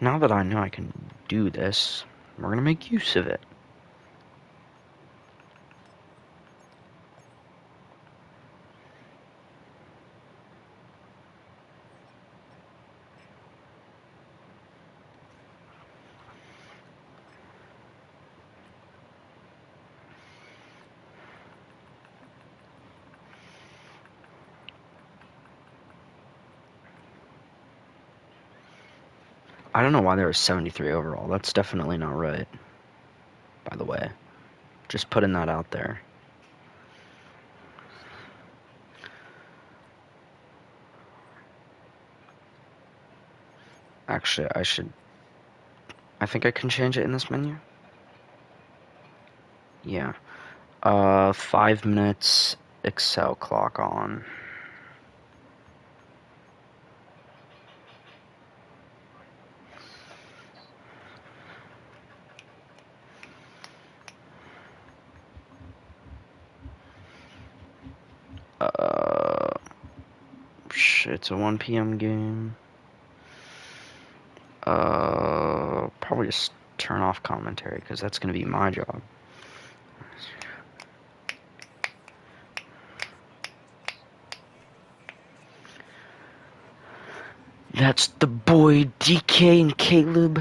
Now that I know I can do this, we're gonna make use of it. I don't know why there was 73 overall. That's definitely not right, by the way. Just putting that out there. Actually, I think I can change it in this menu. Yeah. 5 minutes, Excel clock on. Shit, it's a 1 p.m. game. Probably just turn off commentary, because that's gonna be my job. That's the boy DK and Caleb.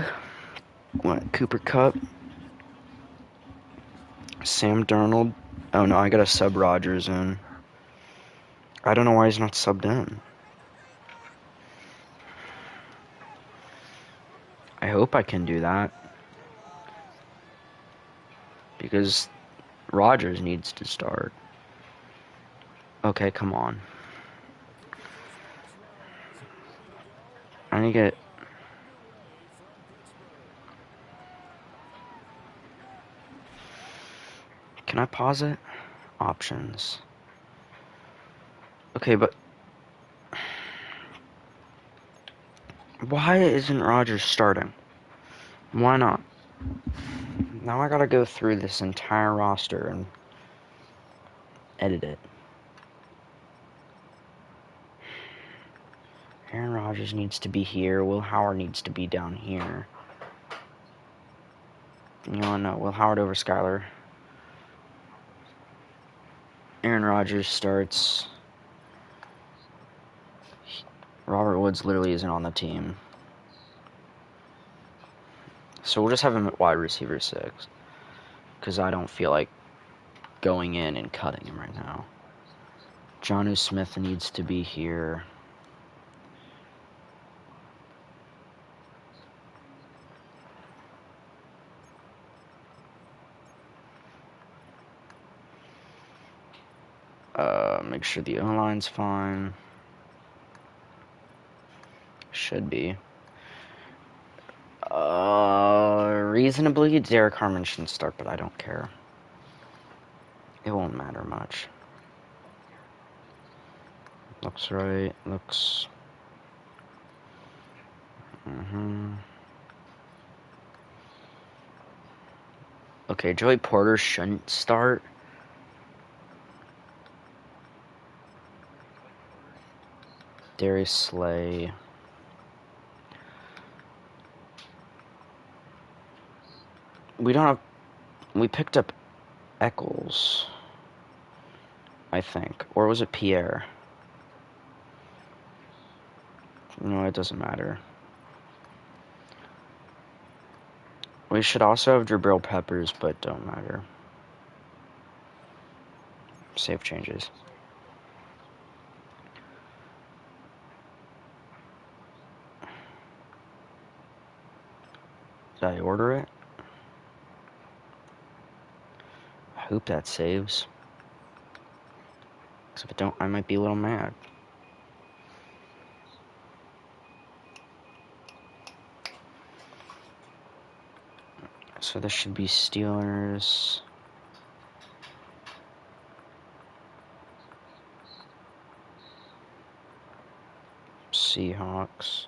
What, Cooper Cup? Sam Darnold. Oh no, I got a sub Rogers in. I don't know why he's not subbed in. I hope I can do that. Because Rogers needs to start. Okay, come on. I need to get... Can I pause it? Options. Okay, but... Why isn't Rogers starting? Why not? Now I gotta go through this entire roster and edit it. Aaron Rodgers needs to be here. Will Howard needs to be down here. You know, no, Will Howard over Skyler. Aaron Rodgers starts. Robert Woods literally isn't on the team. So we'll just have him at wide receiver 6. Because I don't feel like going in and cutting him right now. Jonnu Smith needs to be here. Make sure the O-line's fine. Should be. Reasonably, Derek Harmon shouldn't start, but I don't care. It won't matter much. Looks right. Looks... Okay, Joey Porter shouldn't start. Darius Slay. We don't have... We picked up Eccles, I think. Or was it Pierre? No, it doesn't matter. We should also have Jabril Peppers, but don't matter. Save changes. Did I order it? I hope that saves. Because if it don't, I might be a little mad. So this should be Steelers. Seahawks.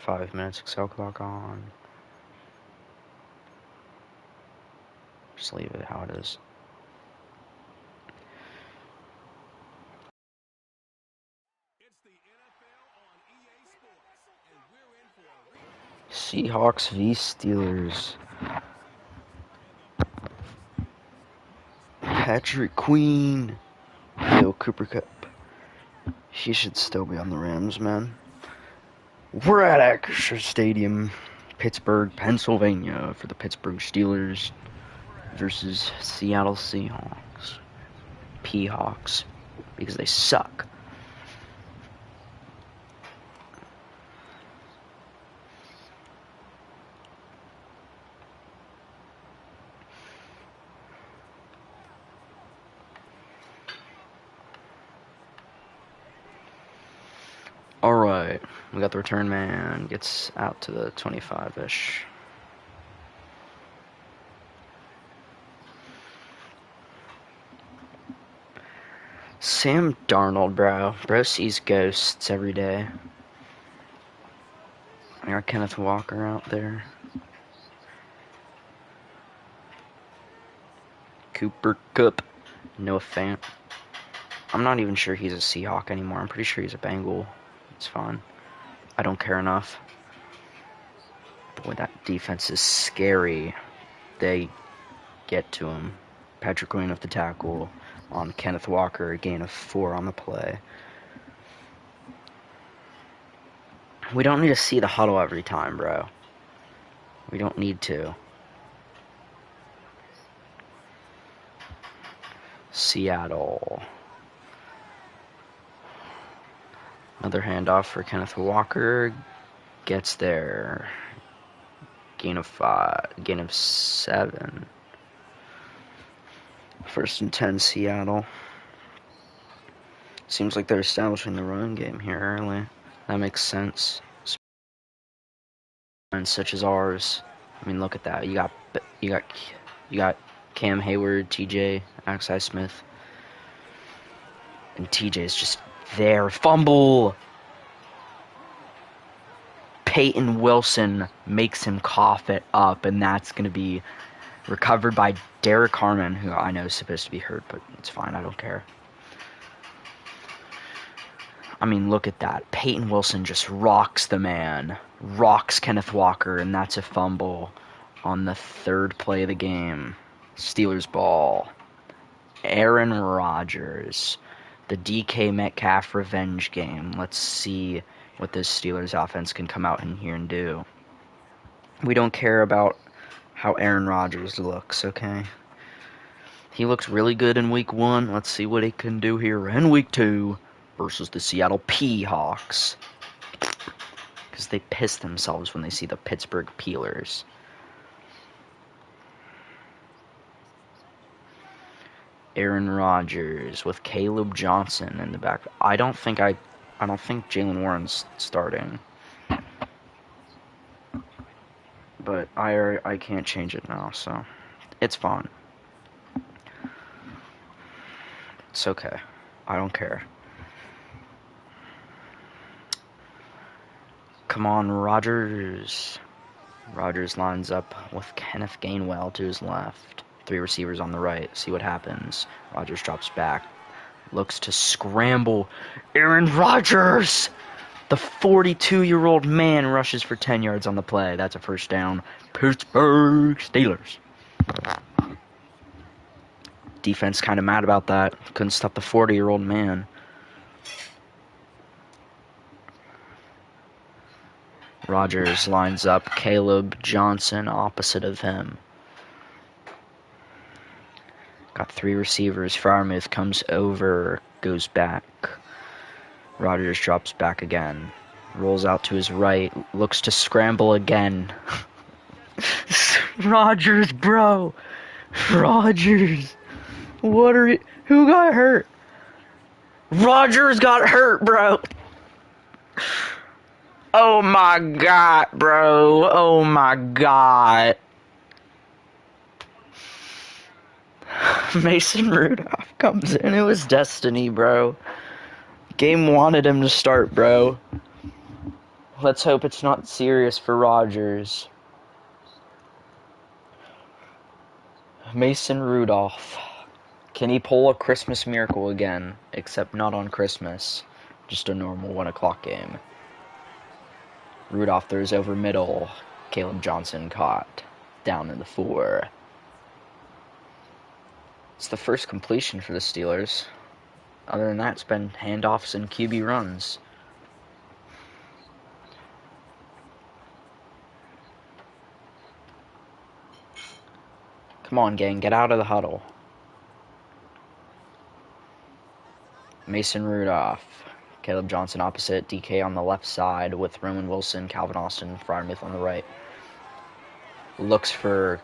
5 minutes, Excel clock on. Just leave it how it is. Seahawks v. Steelers. Patrick Queen. Yo, Cooper Kupp. He should still be on the Rams, man. We're at Acrisure Stadium, Pittsburgh, Pennsylvania, for the Pittsburgh Steelers versus Seattle Seahawks. P-Hawks, because they suck. Alright, we got the return man, gets out to the 25-ish. Sam Darnold, bro. Bro sees ghosts every day. I got Kenneth Walker out there. Cooper Kupp. Noah Fant. I'm not even sure he's a Seahawk anymore. I'm pretty sure he's a Bengal. It's fine. I don't care enough. Boy, that defense is scary. They get to him. Patrick Queen with the tackle on Kenneth Walker, a gain of 4 on the play. We don't need to see the huddle every time, bro. We don't need to. Seattle. Another handoff for Kenneth Walker. Gets there. Gain of 7. 1st and 10, Seattle. Seems like they're establishing the run game here early. That makes sense. And such as ours. I mean, look at that. You got Cam Hayward, TJ, Axi Smith, and TJ's just there. Fumble. Peyton Wilson makes him cough it up, and that's going to be recovered by Derek Harmon, who I know is supposed to be hurt, but it's fine. I don't care. I mean, look at that. Peyton Wilson just rocks the man. Rocks Kenneth Walker, and that's a fumble on the 3rd play of the game. Steelers ball. Aaron Rodgers. The DK Metcalf revenge game. Let's see what this Steelers offense can come out in here and do. We don't care about how Aaron Rodgers looks, okay? He looks really good in week 1. Let's see what he can do here in week 2 versus the Seattle P-Hawks. Because they piss themselves when they see the Pittsburgh Peelers. Aaron Rodgers with Caleb Johnson in the back. I don't think Jalen Warren's starting. But I can't change it now, so it's fine. It's okay. I don't care. Come on, Rodgers. Rodgers lines up with Kenneth Gainwell to his left. 3 receivers on the right. See what happens. Rodgers drops back. Looks to scramble. Aaron Rodgers! The 42-year-old man rushes for 10 yards on the play. That's a first down. Pittsburgh Steelers. Defense kind of mad about that. Couldn't stop the 40-year-old man. Rodgers lines up Caleb Johnson opposite of him. Got 3 receivers. Freiermuth comes over, goes back. Rodgers drops back again. Rolls out to his right. Looks to scramble again. Rodgers, bro. Rodgers. Who got hurt? Rodgers got hurt, bro. Oh my god, bro. Oh my god. Mason Rudolph comes in. It was destiny, bro. Game wanted him to start, bro. Let's hope it's not serious for Rodgers. Mason Rudolph. Can he pull a Christmas miracle again? Except not on Christmas. Just a normal 1 o'clock game. Rudolph throws over middle. Caleb Johnson caught. Down in the 4. It's the first completion for the Steelers. Other than that, it's been handoffs and QB runs. Come on, gang, get out of the huddle. Mason Rudolph. Caleb Johnson opposite. DK on the left side with Roman Wilson, Calvin Austin, Freiermuth on the right. Looks for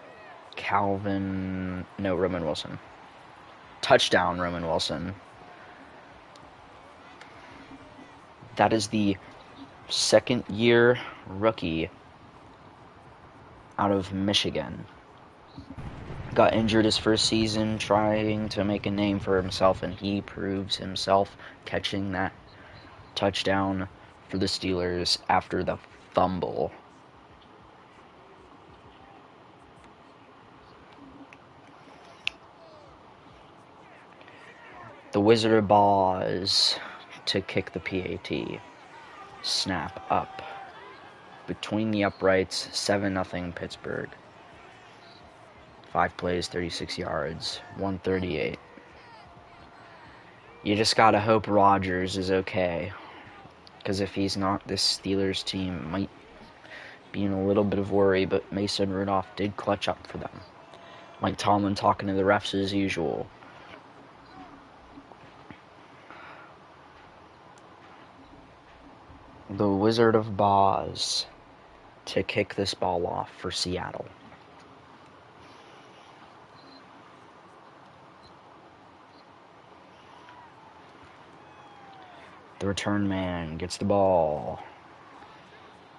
Roman Wilson. Touchdown, Roman Wilson. That is the second-year rookie out of Michigan. Got injured his first season trying to make a name for himself, and he proves himself catching that touchdown for the Steelers after the fumble. The Wizard of Oz to kick the PAT. Snap up. Between the uprights, 7-0 Pittsburgh. 5 plays, 36 yards, 138. You just gotta hope Rodgers is okay. Because if he's not, this Steelers team might be in a little bit of worry, but Mason Rudolph did clutch up for them. Mike Tomlin talking to the refs as usual. The Wizard of Oz to kick this ball off for Seattle. The return man gets the ball.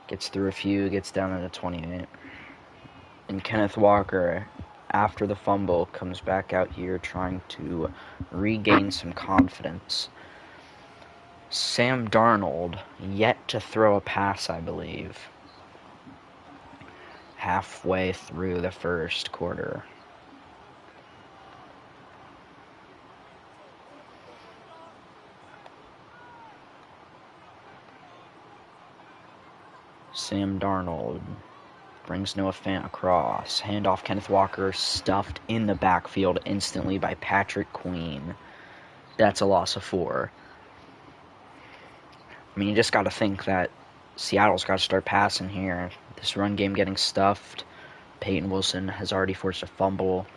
Gets through a few, gets down to the 28. And Kenneth Walker, after the fumble, comes back out here trying to regain some confidence. Sam Darnold, yet to throw a pass, I believe. Halfway through the first quarter. Sam Darnold brings Noah Fant across. Handoff Kenneth Walker, stuffed in the backfield instantly by Patrick Queen. That's a loss of 4. I mean, you just got to think that Seattle's got to start passing here. This run game getting stuffed. Peyton Wilson has already forced a fumble.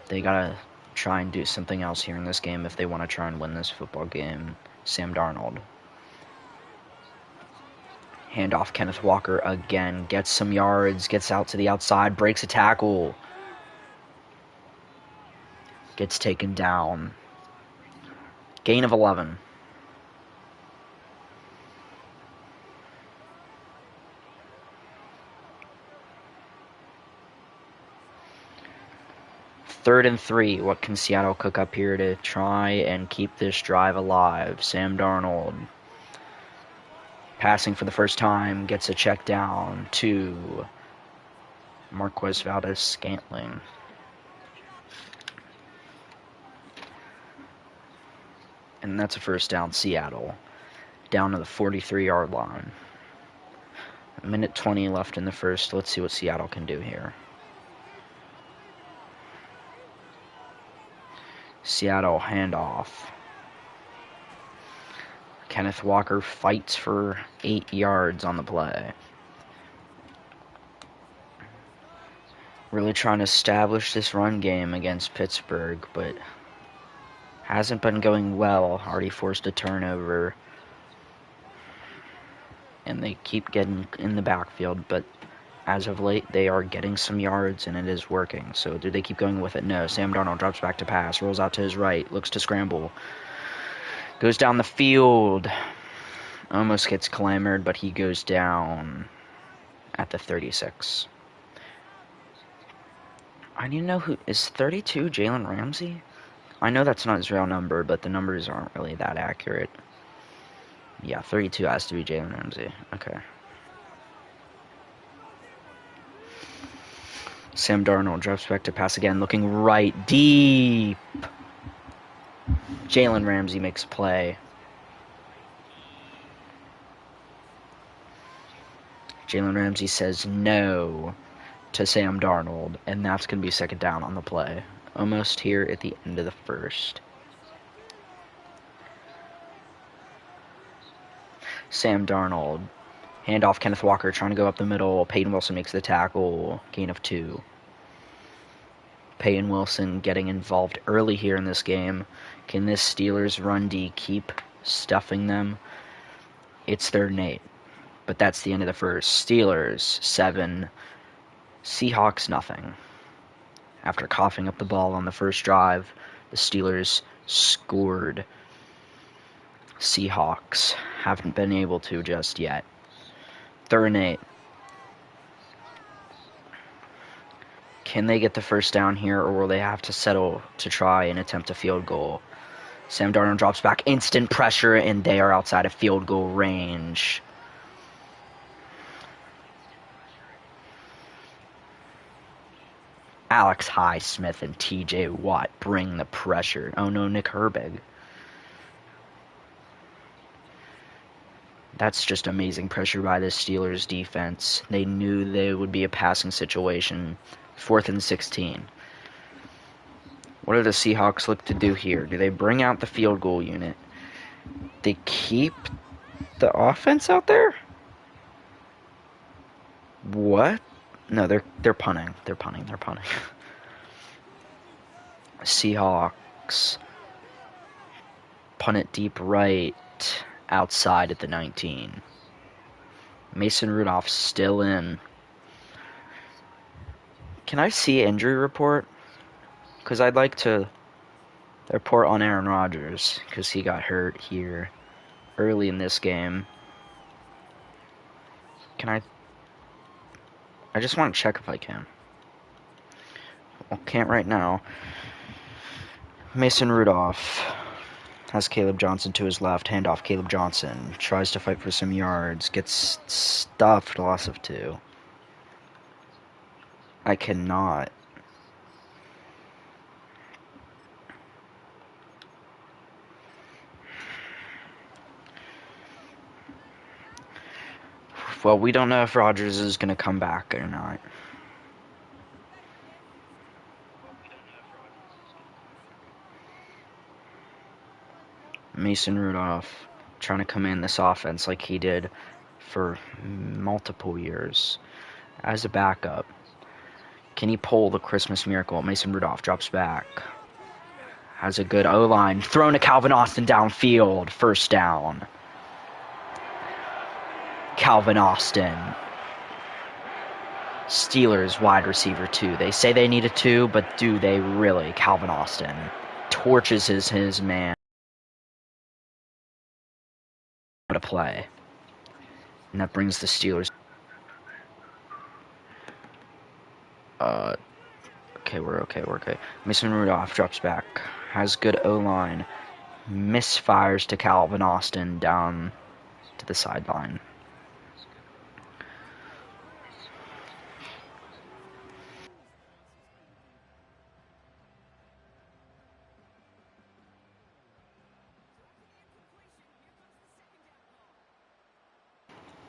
They got to try and do something else here in this game if they want to try and win this football game. Sam Darnold. Handoff Kenneth Walker again. Gets some yards. Gets out to the outside. Breaks a tackle. Gets taken down. Gain of 11. Third and 3. What can Seattle cook up here to try and keep this drive alive? Sam Darnold. Passing for the first time. Gets a check down to Marquez Valdes-Scantling. And that's a first down, Seattle. Down to the 43-yard line. 1:20 left in the first. Let's see what Seattle can do here. Seattle handoff. Kenneth Walker fights for 8 yards on the play. Really trying to establish this run game against Pittsburgh, but hasn't been going well. Already forced a turnover. And they keep getting in the backfield, but as of late, they are getting some yards, and it is working. So do they keep going with it? No. Sam Darnold drops back to pass, rolls out to his right, looks to scramble. Goes down the field. Almost gets clamored, but he goes down at the 36. I need to know who... Is 32 Jalen Ramsey? I know that's not his real number, but the numbers aren't really that accurate. Yeah, 32 has to be Jalen Ramsey. Okay. Sam Darnold drops back to pass again, looking right, deep. Jalen Ramsey makes a play. Jalen Ramsey says no to Sam Darnold, and that's going to be second down on the play. Almost here at the end of the first. Sam Darnold. Handoff, Kenneth Walker trying to go up the middle. Peyton Wilson makes the tackle. Gain of 2. Peyton Wilson getting involved early here in this game. Can this Steelers run D keep stuffing them? It's 3rd and 8. But that's the end of the first. Steelers 7. Seahawks nothing. After coughing up the ball on the first drive, the Steelers scored. Seahawks haven't been able to just yet. 3rd and 8. Can they get the first down here, or will they have to settle to try and attempt a field goal? Sam Darnold drops back, instant pressure, and they are outside of field goal range. Alex Highsmith and TJ Watt bring the pressure. Oh no, Nick Herbig. That's just amazing pressure by the Steelers defense. They knew they would be a passing situation. 4th and 16. What do the Seahawks look to do here? Do they bring out the field goal unit? They keep the offense out there? What? No, they're punting. They're punting. Seahawks punt it deep right, outside at the 19. Mason Rudolph still in. Can I see injury report? Because I'd like to report on Aaron Rodgers, because he got hurt here early in this game. Can I just want to check if I can. Well, can't right now. Mason Rudolph has Caleb Johnson to his left. Handoff, Caleb Johnson tries to fight for some yards. Gets stuffed, loss of 2. I cannot. Well, we don't know if Rodgers is going to come back or not. Mason Rudolph trying to command this offense like he did for multiple years as a backup. Can he pull the Christmas miracle? Mason Rudolph drops back. Has a good O-line. Thrown to Calvin Austin downfield. First down. Calvin Austin. Steelers wide receiver 2. They say they need a 2, but do they really? Calvin Austin torches his man to play. And that brings the Steelers. Okay, we're okay. Mason Rudolph drops back. Has good O-line. Misfires to Calvin Austin down to the sideline.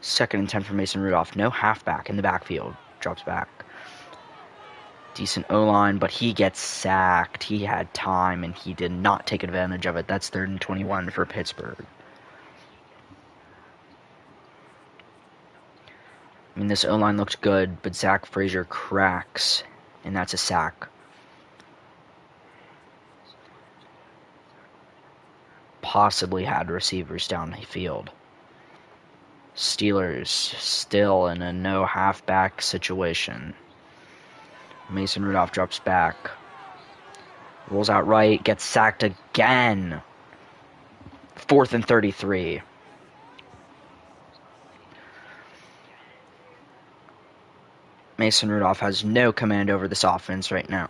Second and 10 for Mason Rudolph. No halfback in the backfield. Drops back. Decent O-line, but he gets sacked. He had time, and he did not take advantage of it. That's 3rd and 21 for Pittsburgh. I mean, this O-line looks good, but Zach Frazier cracks, and that's a sack. Possibly had receivers down the field. Steelers still in a no halfback situation. Mason Rudolph drops back. Rolls out right, gets sacked again. 4th and 33. Mason Rudolph has no command over this offense right now.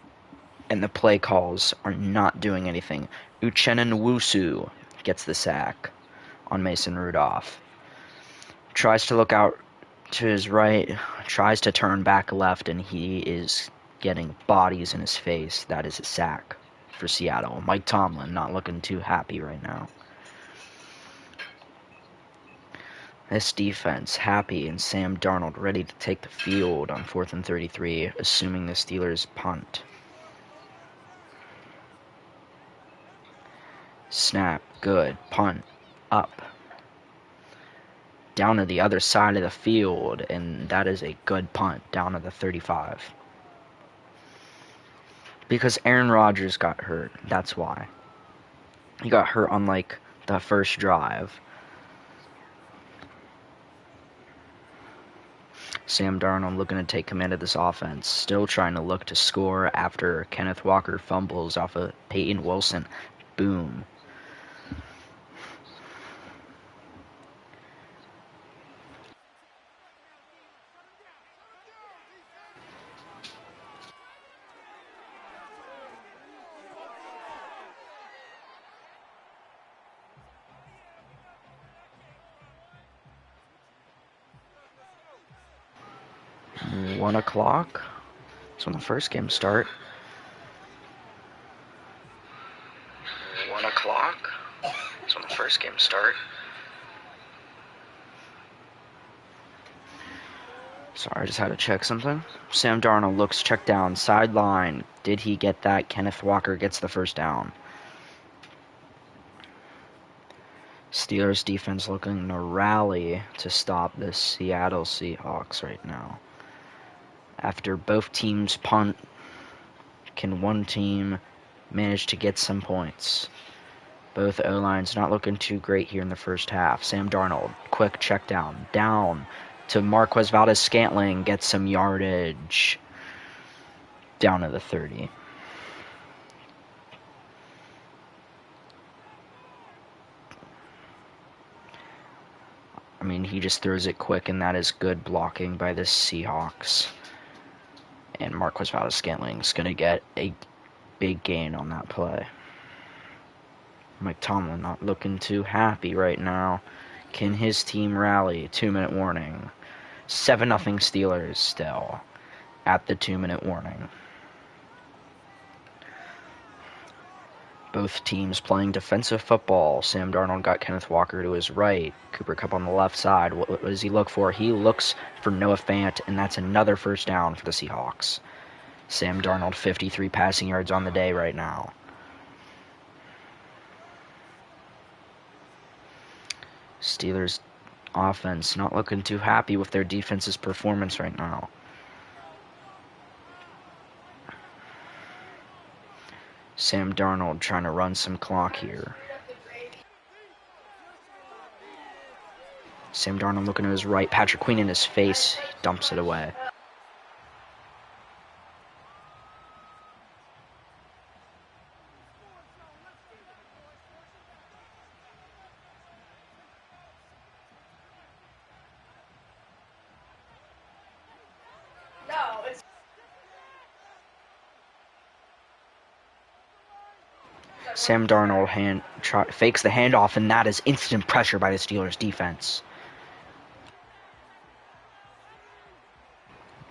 And the play calls are not doing anything. Uchenna Nwosu gets the sack on Mason Rudolph. Tries to look out to his right, tries to turn back left, and he is getting bodies in his face. That is a sack for Seattle. Mike Tomlin not looking too happy right now. This defense happy, and Sam Darnold ready to take the field on 4th and 33, assuming the Steelers punt. Snap, good, punt, up. Down to the other side of the field, and that is a good punt down to the 35. Because Aaron Rodgers got hurt, that's why. He got hurt on, like, the first drive. Sam Darnold looking to take command of this offense. Still trying to look to score after Kenneth Walker fumbles off of Peyton Wilson. Boom. One o'clock. That's when the first game start. 1 o'clock. That's when the first game start. Sorry, I just had to check something. Sam Darnold looks checked down, sideline. Did he get that? Kenneth Walker gets the first down. Steelers defense looking to rally to stop the Seattle Seahawks right now. After both teams punt, can one team manage to get some points? Both O-lines not looking too great here in the first half. Sam Darnold, quick check down. Down to Marquez Valdes-Scantling, gets some yardage. Down to the 30. I mean, he just throws it quick, and that is good blocking by the Seahawks. And Marquez Valdes-Scantling is going to get a big gain on that play. Mike Tomlin not looking too happy right now. Can his team rally? 2-minute warning. 7-0 Steelers still at the 2-minute warning. Both teams playing defensive football. Sam Darnold got Kenneth Walker to his right. Cooper Kupp on the left side. What does he look for? He looks for Noah Fant, and that's another first down for the Seahawks. Sam Darnold, 53 passing yards on the day right now. Steelers offense not looking too happy with their defense's performance right now. Sam Darnold trying to run some clock here. Sam Darnold looking to his right. Patrick Queen in his face. He dumps it away. Sam Darnold fakes the handoff, and that is instant pressure by the Steelers defense.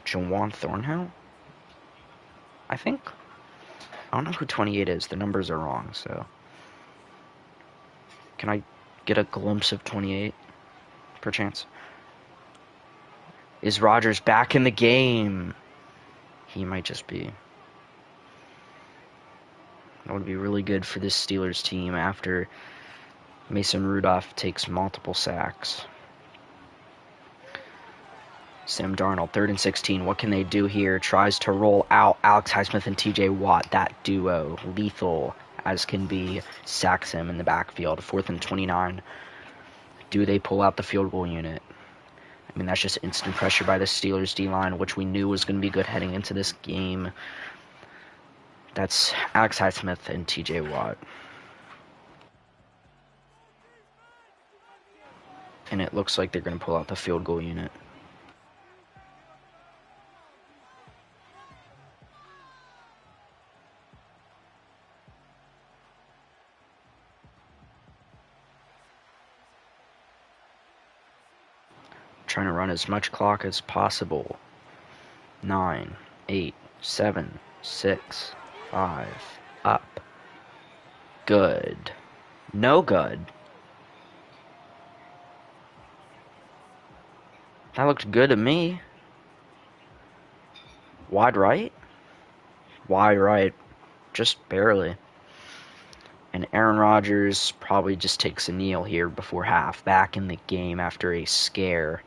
Jawan Thornhill? I think. I don't know who 28 is. The numbers are wrong, so. Can I get a glimpse of 28, perchance? Is Rodgers back in the game? He might just be. That would be really good for this Steelers team after Mason Rudolph takes multiple sacks. Sam Darnold, 3rd and 16. What can they do here? Tries to roll out Alex Highsmith and TJ Watt. That duo, lethal as can be, sacks him in the backfield. 4th and 29. Do they pull out the field goal unit? I mean, that's just instant pressure by the Steelers D-line, which we knew was going to be good heading into this game. That's Alex Highsmith and TJ Watt. And it looks like they're going to pull out the field goal unit. Trying to run as much clock as possible. 9, 8, 7, 6, 5, up. Good. No good. That looked good to me. Wide right? Wide right. Just barely. And Aaron Rodgers probably just takes a kneel here before half. Back in the game after a scare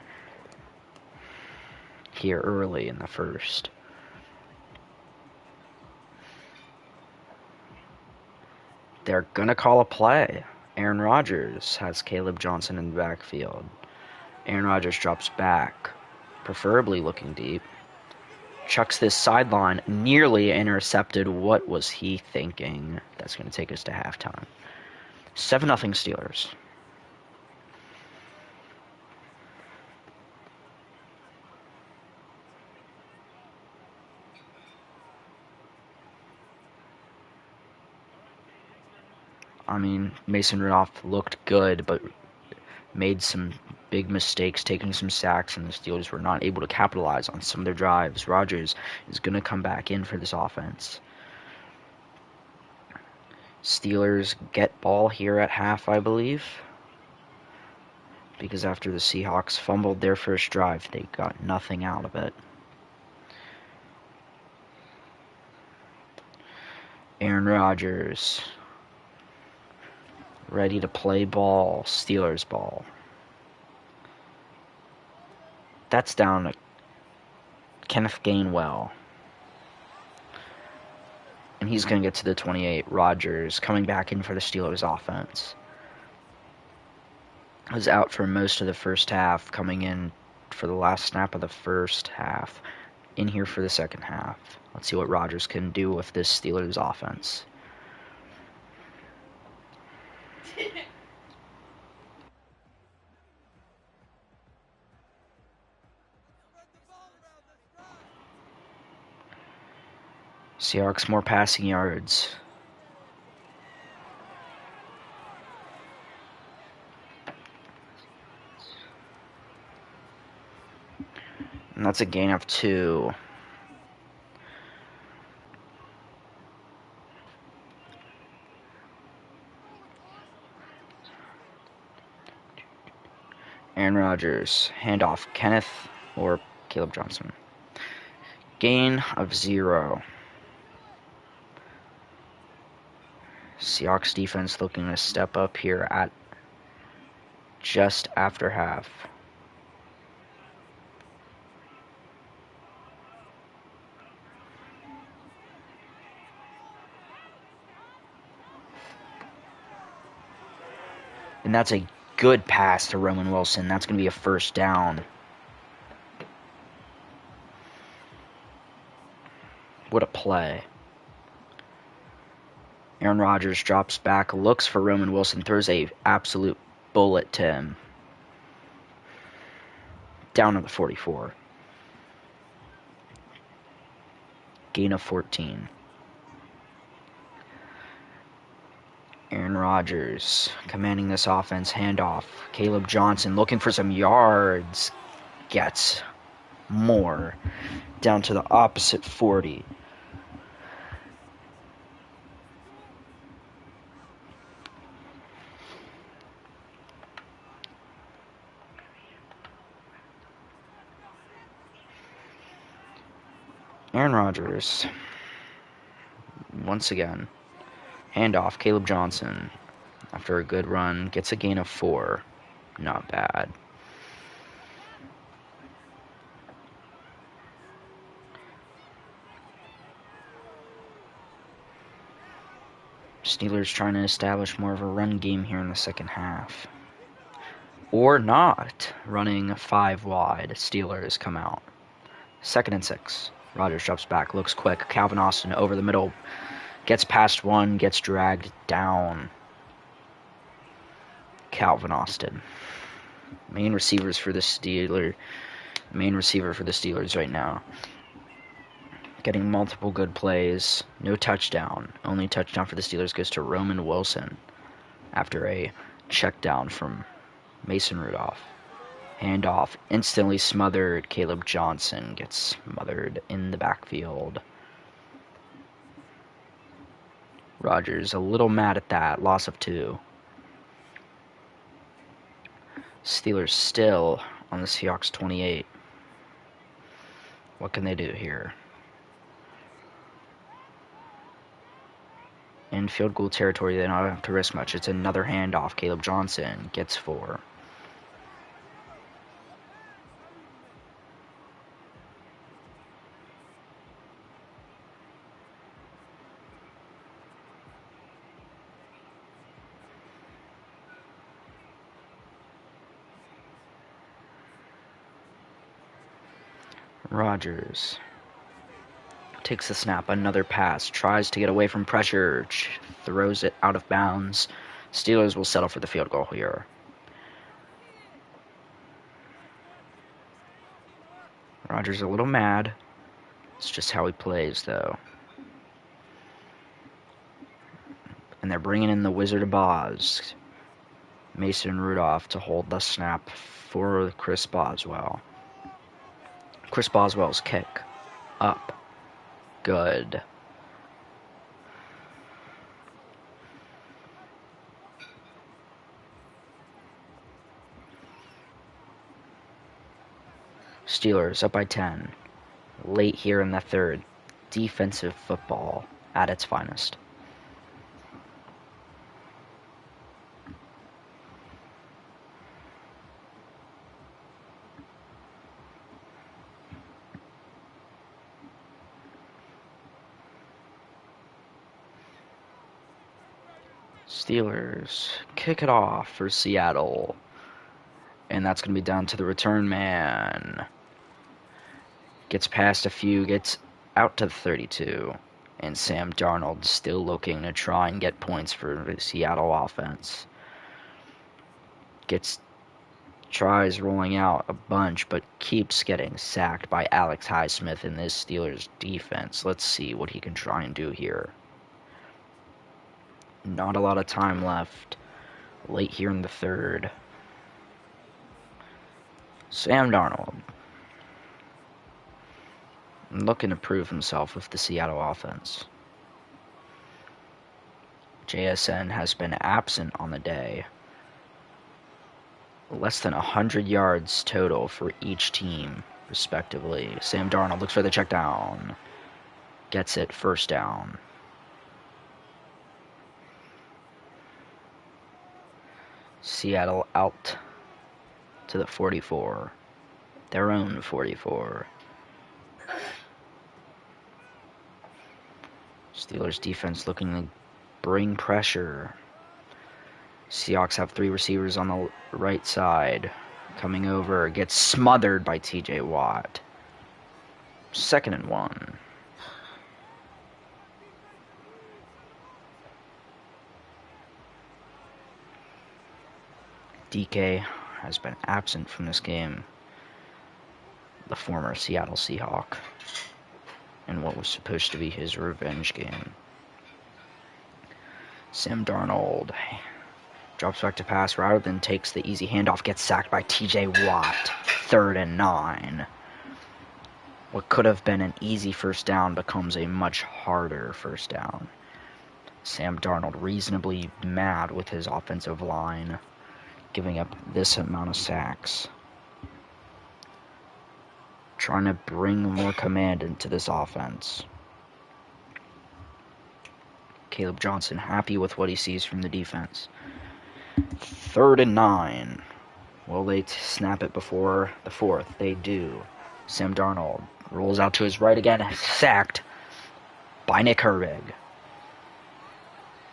here early in the first. They're going to call a play. Aaron Rodgers has Caleb Johnson in the backfield. Aaron Rodgers drops back, preferably looking deep. Chucks this sideline, nearly intercepted. What was he thinking? That's going to take us to halftime. 7-0 Steelers. I mean, Mason Rudolph looked good, but made some big mistakes, taking some sacks, and the Steelers were not able to capitalize on some of their drives. Rodgers is going to come back in for this offense. Steelers get ball here at half, I believe, because after the Seahawks fumbled their first drive, they got nothing out of it. Aaron Rodgers ready to play ball. Steelers ball. That's down to Kenneth Gainwell. And he's going to get to the 28. Rodgers coming back in for the Steelers offense. Was out for most of the first half, coming in for the last snap of the first half. In here for the second half. Let's see what Rodgers can do with this Steelers offense. Seahawks more passing yards. And that's a gain of 2. Aaron Rodgers, handoff, Kenneth or Caleb Johnson. Gain of 0. Seahawks defense looking to step up here at just after half. And that's a good pass to Roman Wilson. That's going to be a first down. What a play. Aaron Rodgers drops back, looks for Roman Wilson, throws a absolute bullet to him. Down to the 44. Gain of 14. Aaron Rodgers commanding this offense, handoff. Caleb Johnson looking for some yards. Gets more. Down to the opposite 40. Aaron Rodgers, once again, handoff, Caleb Johnson, after a good run, gets a gain of 4. Not bad. Steelers trying to establish more of a run game here in the second half. Or not. Running 5 wide. Steelers come out. 2nd and 6. Rodgers drops back, looks quick. Calvin Austin over the middle. Gets past one, gets dragged down. Calvin Austin. Main receiver for the Steelers right now. Getting multiple good plays. No touchdown. Only touchdown for the Steelers goes to Roman Wilson after a check down from Mason Rudolph. Handoff, instantly smothered. Caleb Johnson gets smothered in the backfield. Rodgers a little mad at that. Loss of 2. Steelers still on the Seahawks 28. What can they do here? In field goal territory, they don't have to risk much. It's another handoff. Caleb Johnson gets 4. Rodgers takes the snap, another pass, tries to get away from pressure, throws it out of bounds. Steelers will settle for the field goal here. Rodgers a little mad. It's just how he plays, though. And they're bringing in the Wizard of Oz, Mason Rudolph, to hold the snap for Chris Boswell. Chris Boswell's kick. Up. Good. Steelers up by 10. Late here in the third. Defensive football at its finest. Steelers kick it off for Seattle. And that's going to be down to the return man. Gets past a few, gets out to the 32. And Sam Darnold still looking to try and get points for the Seattle offense. Tries rolling out a bunch, but keeps getting sacked by Alex Highsmith in this Steelers defense. Let's see what he can try and do here. Not a lot of time left. Late here in the third. Sam Darnold looking to prove himself with the Seattle offense. JSN has been absent on the day. Less than 100 yards total for each team, respectively. Sam Darnold looks for the check down. Gets it, first down. Seattle out to the 44. Their own 44. Steelers defense looking to bring pressure. Seahawks have 3 receivers on the right side. Coming over, gets smothered by TJ Watt. 2nd and 1. DK has been absent from this game. The former Seattle Seahawk. In what was supposed to be his revenge game. Sam Darnold drops back to pass rather than takes the easy handoff. Gets sacked by TJ Watt. 3rd and 9. What could have been an easy first down becomes a much harder first down. Sam Darnold reasonably mad with his offensive line, giving up this amount of sacks. Trying to bring more command into this offense. Caleb Johnson happy with what he sees from the defense. 3rd and 9. Will they snap it before the 4th? They do. Sam Darnold rolls out to his right again, sacked by Nick Herbig.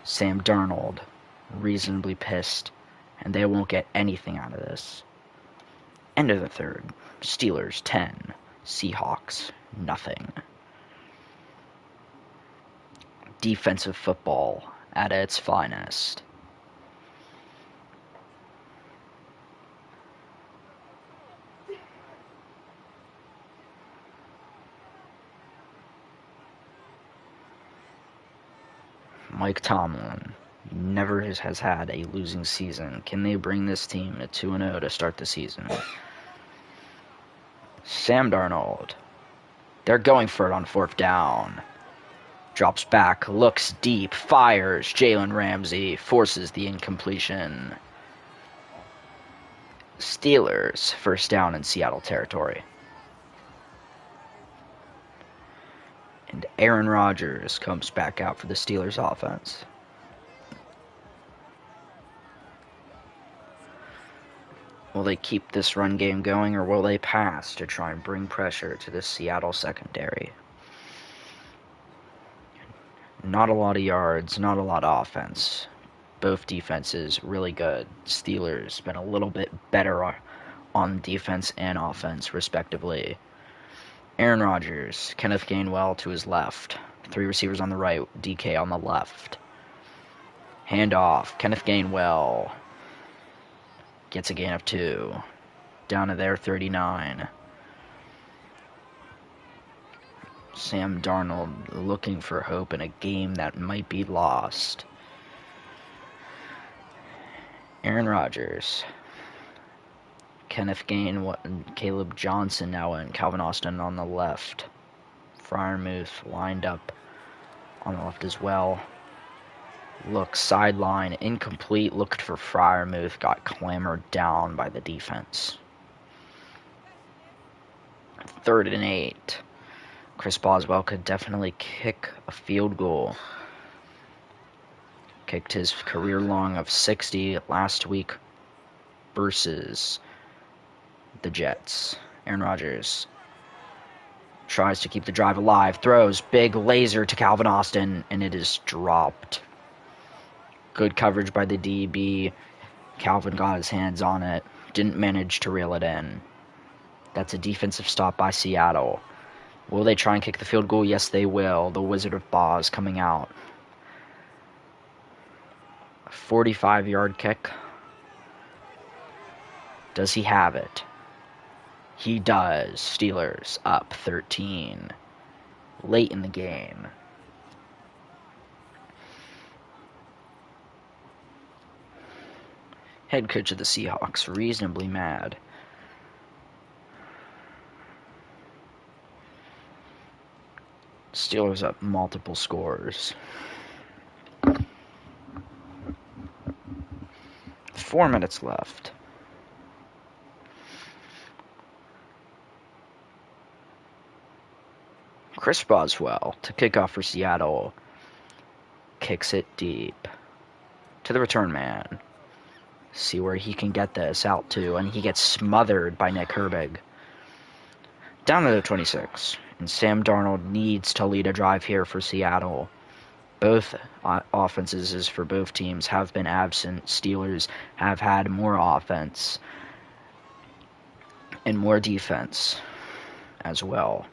Sam Darnold reasonably pissed, and they won't get anything out of this. End of the third. Steelers 10, Seahawks nothing. Defensive football at its finest. Mike Tomlin never has had a losing season. Can they bring this team to 2-0 to start the season? Sam Darnold. They're going for it on 4th down. Drops back, looks deep, fires. Jalen Ramsey forces the incompletion. Steelers, first down in Seattle territory. And Aaron Rodgers comes back out for the Steelers offense. Will they keep this run game going, or will they pass to try and bring pressure to the Seattle secondary? Not a lot of yards, not a lot of offense. Both defenses really good. Steelers been a little bit better on defense and offense, respectively. Aaron Rodgers, Kenneth Gainwell to his left. 3 receivers on the right, DK on the left. Handoff, Kenneth Gainwell gets a gain of 2. Down to their 39. Sam Darnold looking for hope in a game that might be lost. Aaron Rodgers. Kenneth Gainwell and Caleb Johnson now in. Calvin Austin on the left. Freiermuth lined up on the left as well. Look, sideline, incomplete. Looked for Freiermuth. Got clambered down by the defense. 3rd and 8. Chris Boswell could definitely kick a field goal. Kicked his career long of 60 last week versus the Jets. Aaron Rodgers tries to keep the drive alive. Throws, big laser to Calvin Austin, and it is dropped. Good coverage by the DB. Calvin got his hands on it. Didn't manage to reel it in. That's a defensive stop by Seattle. Will they try and kick the field goal? Yes, they will. The Wizard of Boz coming out. A 45-yard kick. Does he have it? He does. Steelers up 13. Late in the game. Head coach of the Seahawks, reasonably mad. Steelers up multiple scores. 4 minutes left. Chris Boswell to kick off for Seattle. Kicks it deep to the return man. See where he can get this out to, and he gets smothered by Nick Herbig. Down to the 26. And Sam Darnold needs to lead a drive here for Seattle. Both offenses for both teams have been absent. Steelers have had more offense and more defense as well.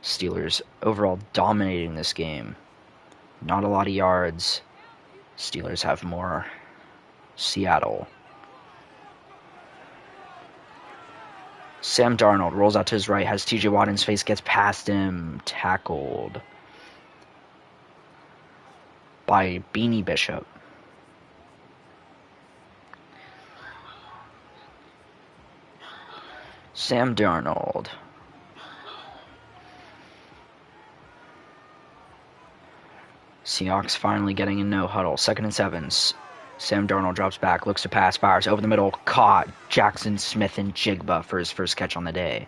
Steelers overall dominating this game. Not a lot of yards. Steelers have more. Seattle. Sam Darnold rolls out to his right, has TJ Watt in his face, gets past him, tackled by Beanie Bishop. Sam Darnold. Seahawks finally getting a no huddle. 2nd and 7. Sam Darnold drops back, looks to pass, fires over the middle, caught. Jackson Smith and Jigba for his first catch on the day.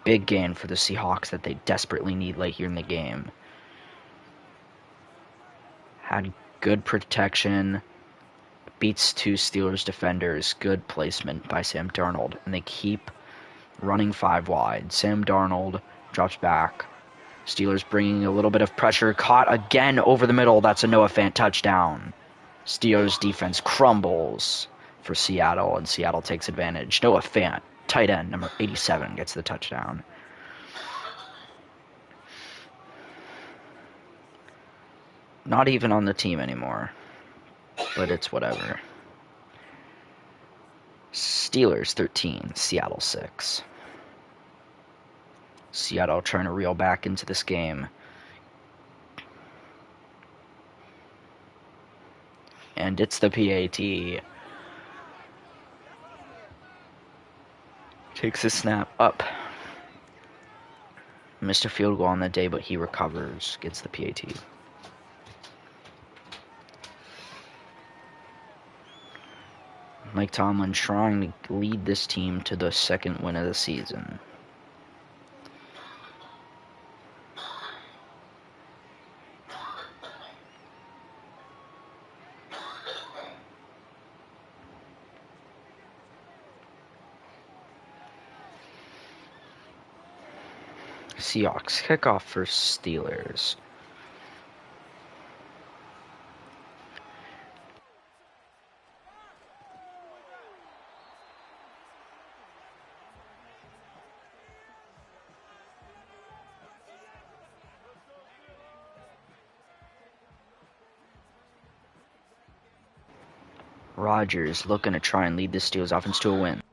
Big gain for the Seahawks that they desperately need late here in the game. Had good protection. Beats 2 Steelers defenders. Good placement by Sam Darnold. And they keep running 5 wide. Sam Darnold drops back. Steelers bringing a little bit of pressure. Caught again over the middle. That's a Noah Fant touchdown. Steelers defense crumbles for Seattle, and Seattle takes advantage. Noah Fant, tight end, number 87, gets the touchdown. Not even on the team anymore, but it's whatever. Steelers 13, Seattle 6. Seattle trying to reel back into this game. And it's the PAT. Takes a snap up. Missed a field goal on the day, but he recovers, gets the PAT. Mike Tomlin trying to lead this team to the second win of the season. Seahawks kickoff for Steelers. Rodgers looking to try and lead the Steelers offense to a win.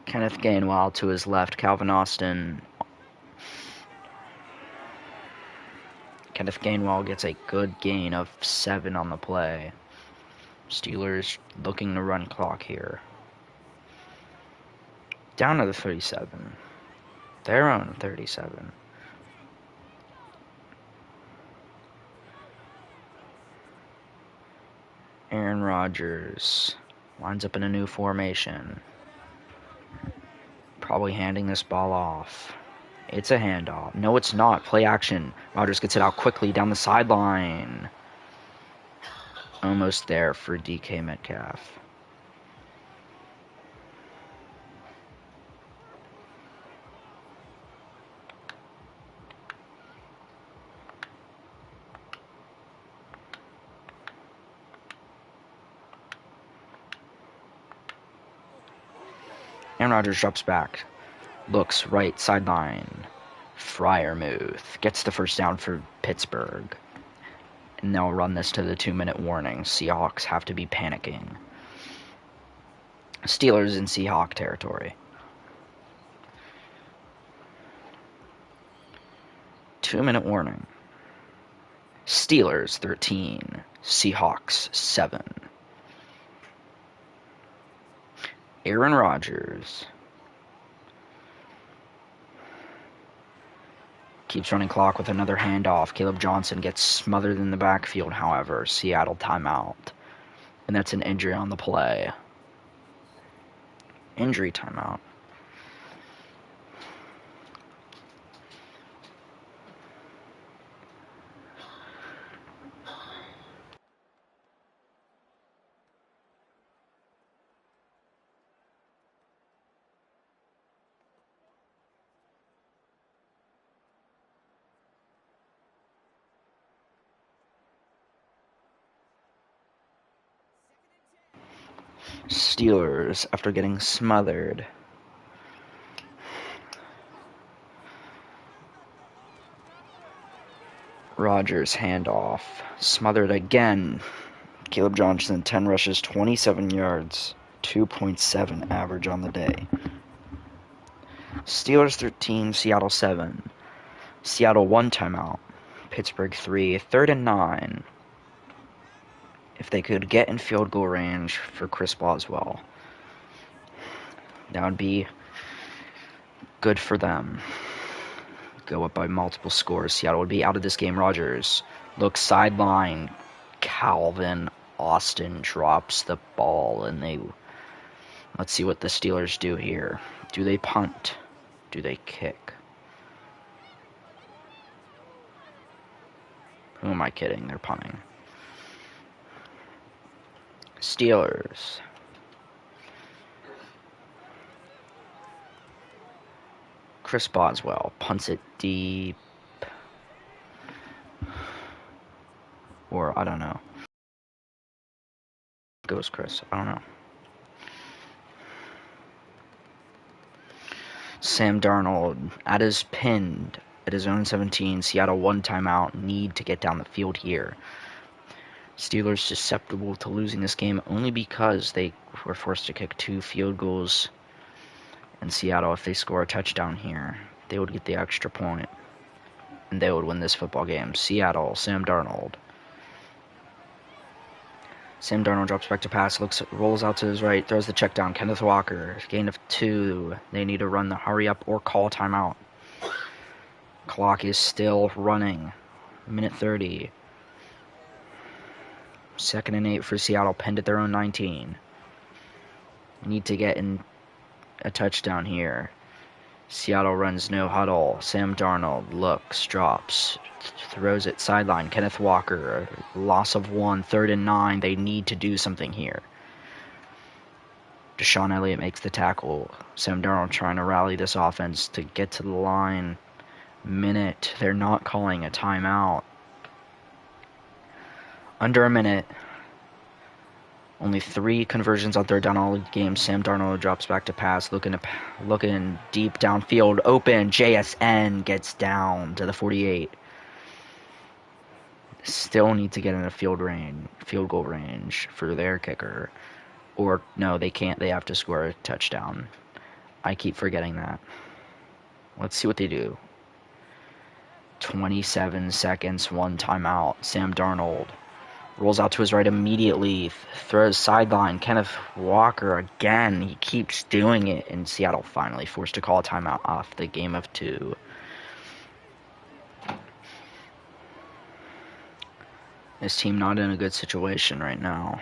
Kenneth Gainwell to his left, Calvin Austin. Kenneth Gainwell gets a good gain of 7 on the play. Steelers looking to run clock here. Down to the 37. Their own 37. Aaron Rodgers lines up in a new formation. Probably handing this ball off. It's a handoff. No, it's not. Play action. Rodgers gets it out quickly down the sideline. Almost there for DK Metcalf. Aaron Rodgers drops back. Looks right sideline. Freiermuth gets the first down for Pittsburgh. And they'll run this to the 2-minute warning. Seahawks have to be panicking. Steelers in Seahawk territory. 2-minute warning. Steelers 13. Seahawks 7. Aaron Rodgers keeps running clock with another handoff. Caleb Johnson gets smothered in the backfield, however. Seattle timeout. And that's an injury on the play. Injury timeout. Steelers after getting smothered. Rodgers handoff. Smothered again. Caleb Johnson, 10 rushes, 27 yards, 2.7 average on the day. Steelers 13, Seattle 7. Seattle 1 timeout. Pittsburgh 3. 3rd and 9. If they could get in field goal range for Chris Boswell, that would be good for them. Go up by multiple scores. Seattle would be out of this game. Rodgers looks sideline. Calvin Austin drops the ball, and let's see what the Steelers do here. Do they punt? Do they kick? Who am I kidding? They're punting. Steelers. Chris Boswell punts it deep. Or, I don't know. Goes Chris. I don't know. Sam Darnold pinned at his own 17. Seattle 1 timeout. Need to get down the field here. Steelers susceptible to losing this game only because they were forced to kick 2 field goals. And Seattle, if they score a touchdown here, they would get the extra point. and they would win this football game. Seattle, Sam Darnold. Sam Darnold drops back to pass, rolls out to his right, throws the check down. Kenneth Walker, gain of 2. They need to run the hurry up or call timeout. Clock is still running. Minute 30. 2nd and 8 for Seattle, pinned at their own 19. Need to get in a touchdown here. Seattle runs no huddle. Sam Darnold looks, drops, throws it sideline. Kenneth Walker, loss of 1, 3rd and 9. They need to do something here. Deshaun Elliott makes the tackle. Sam Darnold trying to rally this offense to get to the line. Minute. They're not calling a timeout. Under a minute. Only 3 conversions on 3rd down all game. Sam Darnold drops back to pass, looking deep downfield, open. JSN gets down to the 48. Still need to get in a field goal range for their kicker. Or no, they can't. They have to score a touchdown. I keep forgetting that. Let's see what they do. 27 seconds, 1 timeout. Sam Darnold rolls out to his right immediately, throws sideline. Kenneth Walker again. He keeps doing it, and Seattle finally forced to call a timeout off the game of 2. This team not in a good situation right now.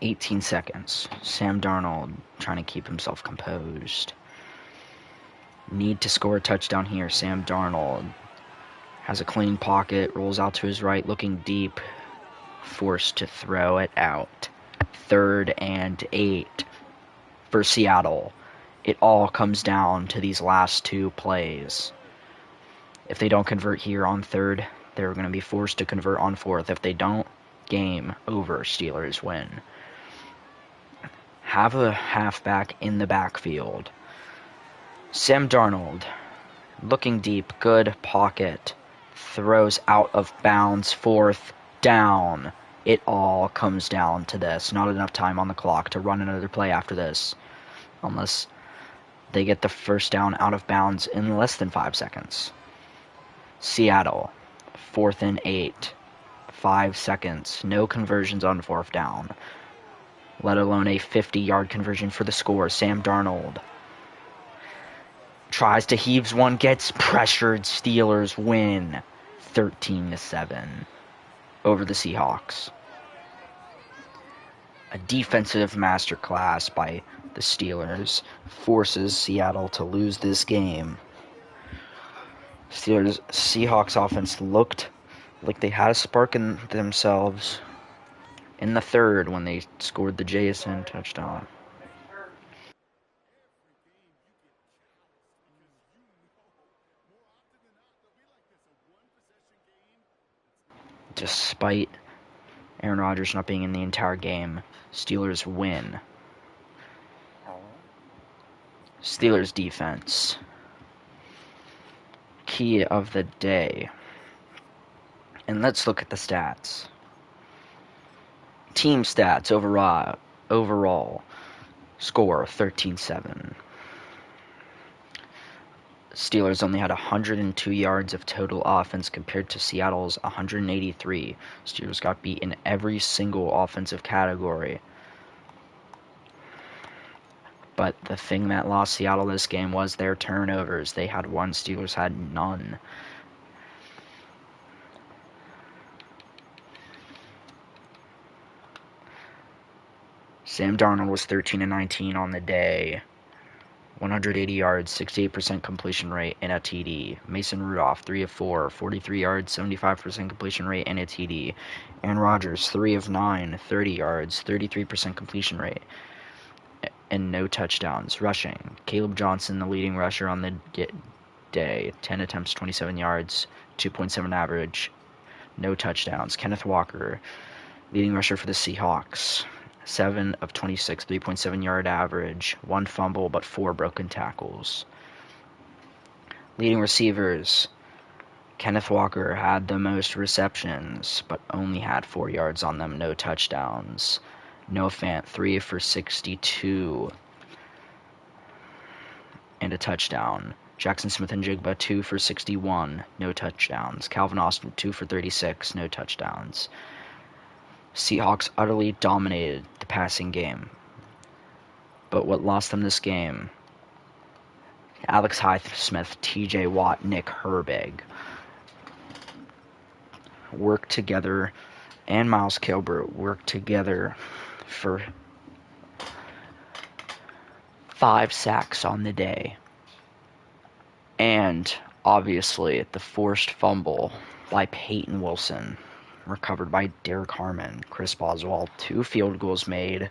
"18 seconds. Sam Darnold trying to keep himself composed. Need to score a touchdown here. Sam Darnold has a clean pocket, rolls out to his right, looking deep, forced to throw it out. 3rd and 8 for Seattle. It all comes down to these last 2 plays. If they don't convert here on 3rd, they're going to be forced to convert on 4th. If they don't, game over. Steelers win. Have a halfback in the backfield. Sam Darnold, looking deep, good pocket, throws out of bounds, 4th down. It all comes down to this. Not enough time on the clock to run another play after this, unless they get the first down out of bounds in less than 5 seconds. Seattle, 4th and 8, 5 seconds, no conversions on 4th down, let alone a 50-yard conversion for the score. Sam Darnold tries to heaves one, gets pressured. Steelers win 13-7 over the Seahawks. A defensive masterclass by the Steelers forces Seattle to lose this game. Seahawks offense looked like they had a spark in themselves in the 3rd when they scored the JSN touchdown. Despite Aaron Rodgers not being in the entire game, Steelers win. Steelers defense. Key of the day. And let's look at the stats. Team stats overall score 13-7. Steelers only had 102 yards of total offense compared to Seattle's 183. Steelers got beat in every single offensive category. But the thing that lost Seattle this game was their turnovers. They had 1, Steelers had none. Sam Darnold was 13 and 19 on the day. 180 yards, 68% completion rate, and a TD. Mason Rudolph, 3 of 4, 43 yards, 75% completion rate, and a TD. Aaron Rodgers, 3 of 9, 30 yards, 33% completion rate, and no touchdowns. Rushing, Caleb Johnson, the leading rusher on the day. 10 attempts, 27 yards, 2.7 average, no touchdowns. Kenneth Walker, leading rusher for the Seahawks. 7 of 26, 3.7 yard average, 1 fumble, but 4 broken tackles. Leading receivers, Kenneth Walker had the most receptions, but only had 4 yards on them, no touchdowns. Noah Fant, 3 for 62 and a touchdown. Jackson Smith-Njigba, 2 for 61, no touchdowns. Calvin Austin, 2 for 36, no touchdowns. Seahawks utterly dominated the passing game. But what lost them this game? Alex Highsmith, TJ Watt, Nick Herbig worked together, and Miles Kilbert worked together for 5 sacks on the day. And obviously the forced fumble by Peyton Wilson, recovered by Derek Harmon. Chris Boswell, 2 field goals made,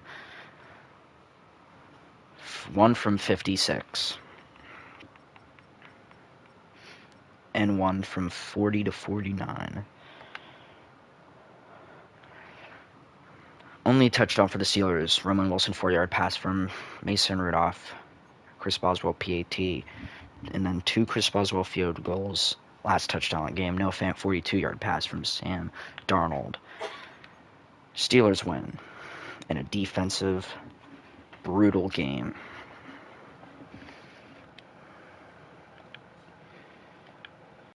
1 from 56 and 1 from 40 to 49. Only touchdown for the Steelers. Roman Wilson, 4-yard pass from Mason Rudolph. Chris Boswell, PAT. And then 2 Chris Boswell field goals. Last touchdown of the game. Noah Fant, 42-yard pass from Sam Darnold. Steelers win in a defensive, brutal game.